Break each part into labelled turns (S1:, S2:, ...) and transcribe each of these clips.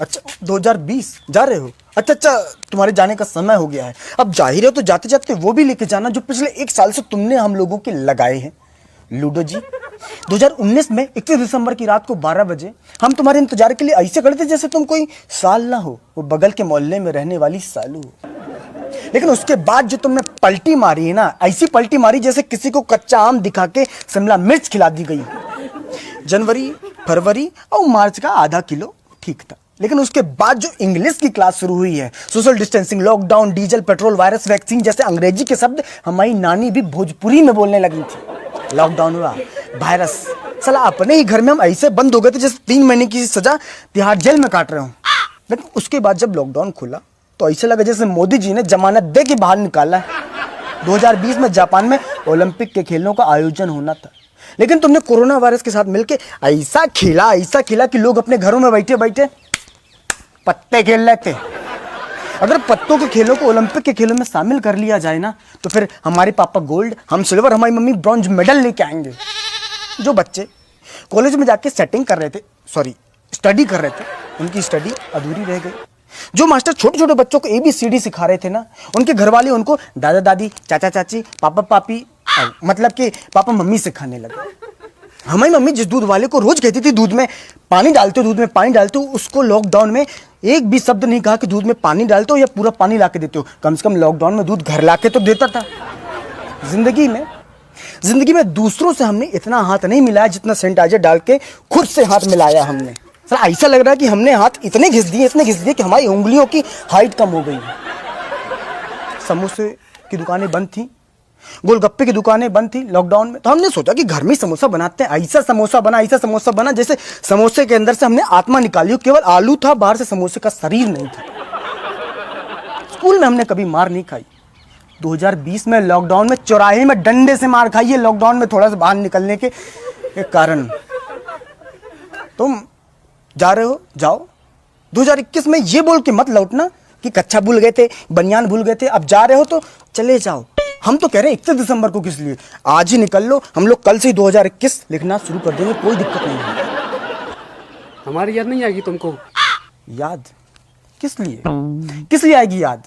S1: अच्छा 2020 जा रहे हो? अच्छा, तुम्हारे जाने का समय हो गया है। अब जा ही रहे हो तो जाते जाते वो भी लेके जाना जो पिछले 1 साल से तुमने हम लोगों के लगाए हैं। लूडो जी, 2019 में 31 दिसंबर की रात को 12 बजे हम तुम्हारे इंतजार के लिए ऐसे खड़े थे जैसे तुम कोई साल ना हो, वो बगल के मोहल्ले में रहने वाली सालू हो। लेकिन उसके बाद जो तुमने पलटी मारी है ना, ऐसी पलटी मारी जैसे किसी को कच्चा आम दिखा के शिमला मिर्च खिला दी गई। जनवरी, फरवरी और मार्च का आधा किलो ठीक था, लेकिन उसके बाद जो इंग्लिश की क्लास शुरू हुई है, social distancing, lockdown, diesel, petrol, virus, vaccine जैसे अंग्रेजी के शब्द हमारी नानी भी भोजपुरी में बोलने लगी थी। लॉकडाउन हुआ, वायरस, साला अपने ही घर में हम ऐसे बंद हो गए थे जैसे 3 महीने की सजा तिहाड़ जेल में काट रहे हो। लेकिन उसके बाद जब लॉकडाउन खुला तो ऐसे लगा जैसे मोदी जी ने जमानत दे के बाहर निकाला है। 2020 में जापान में ओलंपिक के खेलों का आयोजन होना था, लेकिन तुमने कोरोना वायरस के साथ मिलकर ऐसा खेला कि लोग अपने घरों में बैठे बैठे पत्ते खेल रहे थे। अगर पत्तों के खेलों को ओलंपिक के खेलों में शामिल कर लिया जाए ना, तो फिर हमारे पापा गोल्ड, हम सिल्वर, हमारी मम्मी ब्रॉन्ज मेडल लेके आएंगे। जो बच्चे कॉलेज में जाके स्टडी कर रहे थे, उनकी स्टडी अधूरी रह गई। जो मास्टर छोटे छोटे बच्चों को ABCD सिखा रहे थे ना, उनके घर वाले उनको दादा दादी, चाचा चाची, पापा पापी, मतलब कि पापा मम्मी सिखाने लगे। हमारी मम्मी जिस दूध वाले को रोज कहती थी दूध में पानी डालते हो, उसको लॉकडाउन में एक भी शब्द नहीं कहा कि दूध में पानी डालते हो या पूरा पानी ला के देते हो। कम से कम लॉकडाउन में दूध घर ला के तो देता था। जिंदगी में दूसरों से हमने इतना हाथ नहीं मिलाया जितना सैनिटाइजर डाल के खुद से हाथ मिलाया हमने। सर ऐसा लग रहा है कि हमने हाथ इतने घिस दिए कि हमारी उंगलियों की हाइट कम हो गई। समोसे की दुकानें बंद थी, गोलगप्पे की दुकानें बंद थी लॉकडाउन में, तो हमने सोचा कि घर में समोसा बनाते हैं। ऐसा समोसा बना जैसे समोसे के अंदर से हमने आत्मा निकाली हो, केवल आलू था, बाहर से समोसे का शरीर नहीं था। स्कूल में हमने कभी मार नहीं खाई। 2020 में लॉकडाउन में चौराहे में डंडे से मार खाई है, लॉकडाउन में थोड़ा सा बाहर निकलने के कारण। तुम जा रहे हो, जाओ। 2021 में ये बोल के मत लौटना कि कच्चा भूल गए थे, बनियान भूल गए थे। अब जा रहे हो तो चले जाओ। हम तो कह रहे हैं 31 दिसंबर को किस लिए, आज ही निकल लो। हम लोग कल से ही 2021 लिखना शुरू कर देंगे, कोई दिक्कत नहीं है।
S2: हमारी याद नहीं आएगी तुमको?
S1: याद किस लिए आएगी याद?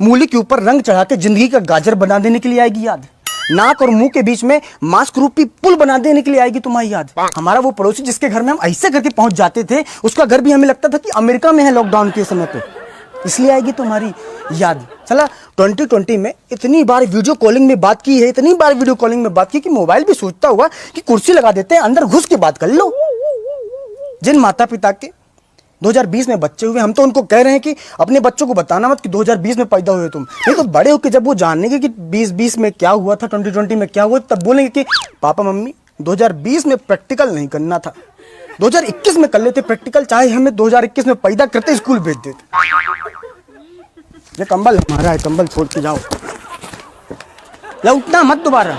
S1: मूली के ऊपर रंग चढ़ा के जिंदगी का गाजर बना देने के लिए आएगी याद? नाक और मुंह के बीच में मास्क रूपी पुल बना देने के लिए आएगी तुम्हारी याद? हमारा वो पड़ोसी जिसके घर में हम ऐसे करके पहुंच जाते थे, उसका घर भी हमें लगता था कि अमेरिका में है लॉकडाउन के समय पे, इसलिए आएगी तुम्हारी याद? चला 2020 में इतनी बार वीडियो कॉलिंग में बात की है, कि मोबाइल भी सोचता हुआ कि कुर्सी लगा देते हैं, अंदर घुस के बात कर लो। जिन माता पिता के 2020 में बच्चे हुए, हम तो उनको कह रहे हैं कि अपने बच्चों को बताना मत कि 2020 में पैदा हुए तुम। नहीं तो बड़े होकर जब वो जानेंगे कि 2020 में क्या हुआ था, 2020 में क्या हुआ, तब बोलेंगे कि पापा मम्मी 2020 में प्रैक्टिकल नहीं करना था, 2021 में कर लेते प्रैक्टिकल, चाहे हमें 2021 में पैदा करते स्कूल भेज देते। ये कंबल हमारा है, कंबल छोड़ के जाओ, लौटना मत दोबारा।